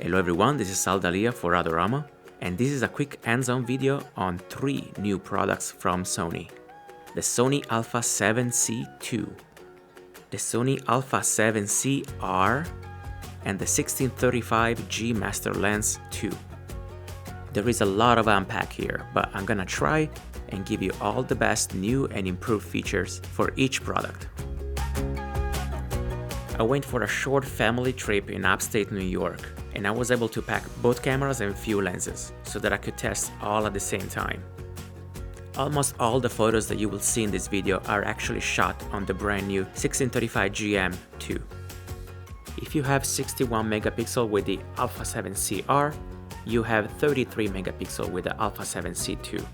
Hello everyone, this is Sal D'Alia for Adorama, and this is a quick hands-on video on 3 new products from Sony. The Sony a7C II, the Sony a7CR, and the 16-35mm Master Lens 2. There is a lot of unpack here, but I'm gonna try and give you all the best new and improved features for each product. I went for a short family trip in upstate New York, and I was able to pack both cameras and few lenses so that I could test all at the same time. Almost all the photos that you will see in this video are actually shot on the brand new 16-35mm F2. If you have 61 megapixel with the a7CR, you have 33 megapixel with the a7C II.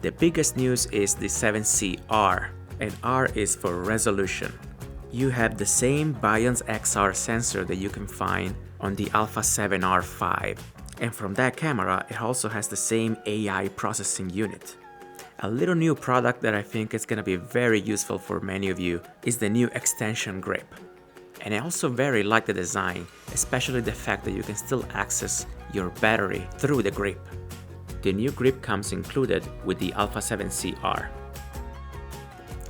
The biggest news is the 7CR, and R is for resolution. You have the same Bions XR sensor that you can find on the a7R5, and from that camera it also has the same AI processing unit. A little new product that I think is going to be very useful for many of you is the new extension grip. And I also very like the design, especially the fact that you can still access your battery through the grip. The new grip comes included with the a7CR.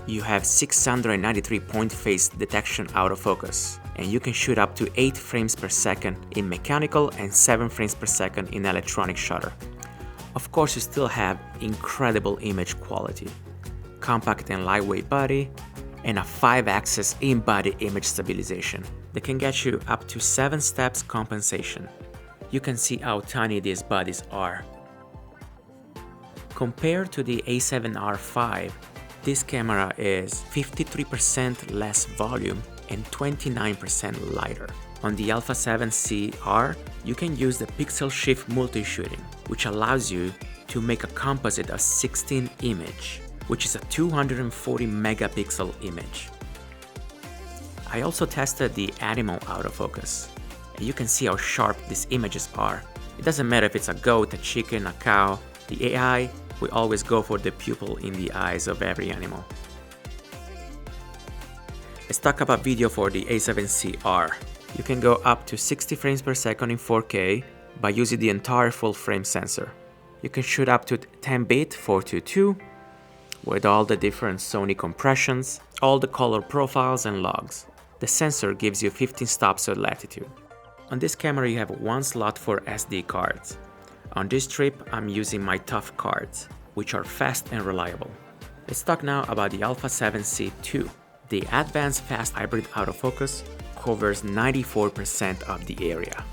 You have 693 point phase detection autofocus, and you can shoot up to 8 frames per second in mechanical and 7 frames per second in electronic shutter. Of course, you still have incredible image quality, compact and lightweight body, and a 5-axis in-body image stabilization that can get you up to 7 steps compensation. You can see how tiny these bodies are. Compared to the a7R5, this camera is 53% less volume and 29% lighter. On the a7CR, you can use the pixel shift multi-shooting, which allows you to make a composite of 16 image, which is a 240 megapixel image. I also tested the animal autofocus, and you can see how sharp these images are. It doesn't matter if it's a goat, a chicken, a cow, the AI we always go for the pupil in the eyes of every animal. Let's talk about video for the a7CR. You can go up to 60 frames per second in 4K by using the entire full frame sensor. You can shoot up to 10-bit 422 with all the different Sony compressions, all the color profiles and logs. The sensor gives you 15 stops of latitude. On this camera you have one slot for SD cards. On this trip, I'm using my TUF cards, which are fast and reliable. Let's talk now about the a7C II. The advanced fast hybrid autofocus covers 94% of the area,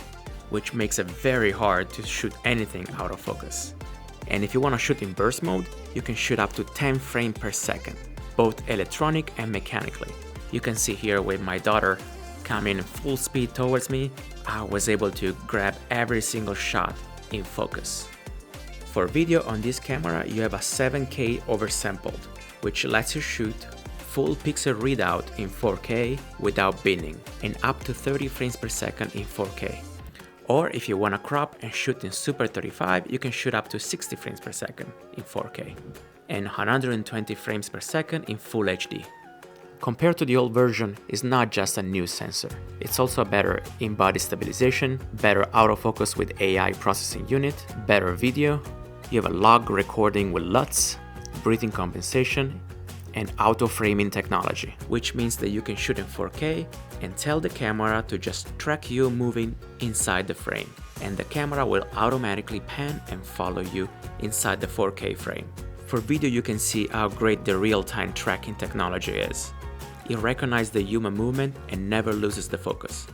which makes it very hard to shoot anything out of focus. And if you want to shoot in burst mode, you can shoot up to 10 frames per second, both electronic and mechanically. You can see here with my daughter coming full speed towards me, I was able to grab every single shot in focus. For video on this camera, you have a 7K oversampled, which lets you shoot full pixel readout in 4K without binning, and up to 30 frames per second in 4K. Or if you want to crop and shoot in Super 35, you can shoot up to 60 frames per second in 4K, and 120 frames per second in Full HD. Compared to the old version, it's not just a new sensor, it's also a better in-body stabilization, better autofocus with AI processing unit, better video, you have a log recording with LUTs, breathing compensation, and auto-framing technology, which means that you can shoot in 4K and tell the camera to just track you moving inside the frame, and the camera will automatically pan and follow you inside the 4K frame. For video, you can see how great the real-time tracking technology is. It recognizes the human movement and never loses the focus.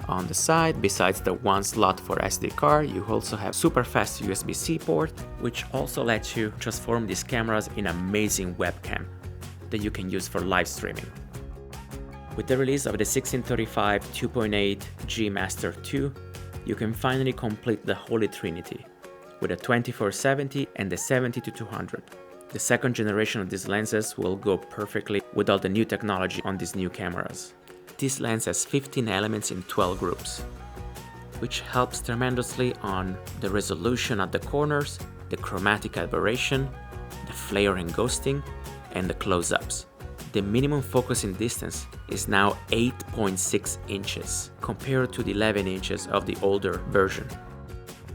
On the side, besides the one slot for SD card, you also have super fast USB-C port, which also lets you transform these cameras in amazing webcam that you can use for live streaming. With the release of the 16-35 2.8 G Master 2, you can finally complete the Holy Trinity with a 24-70 and the 70-200. The second generation of these lenses will go perfectly with all the new technology on these new cameras. This lens has 15 elements in 12 groups, which helps tremendously on the resolution at the corners, the chromatic aberration, the flare and ghosting, and the close-ups. The minimum focusing distance is now 8.6 inches compared to the 11 inches of the older version.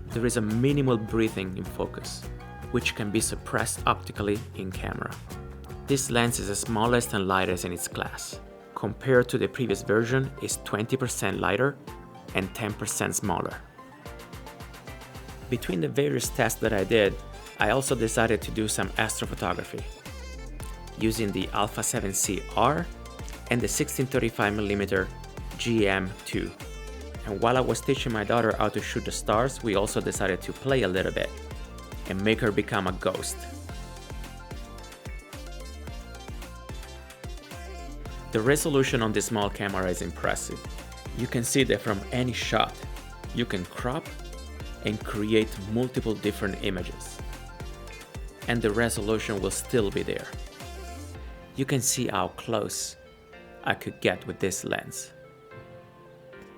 There is a minimal breathing in focus, which can be suppressed optically in camera. This lens is the smallest and lightest in its class. Compared to the previous version, is 20% lighter and 10% smaller. Between the various tests that I did, I also decided to do some astrophotography using the a7CR and the 16-35mm GM2. And while I was teaching my daughter how to shoot the stars, we also decided to play a little bit and make her become a ghost. The resolution on this small camera is impressive. You can see that from any shot, you can crop and create multiple different images, and the resolution will still be there. You can see how close I could get with this lens.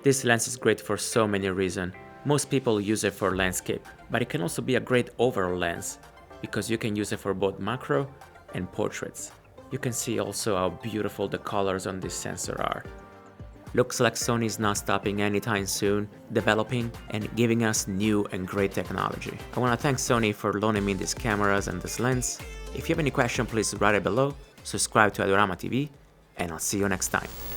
This lens is great for so many reasons. Most people use it for landscape, but it can also be a great overall lens because you can use it for both macro and portraits. You can see also how beautiful the colors on this sensor are. Looks like Sony is not stopping anytime soon, developing and giving us new and great technology. I want to thank Sony for loaning me these cameras and this lens. If you have any question, please write it below, subscribe to Adorama TV, and I'll see you next time.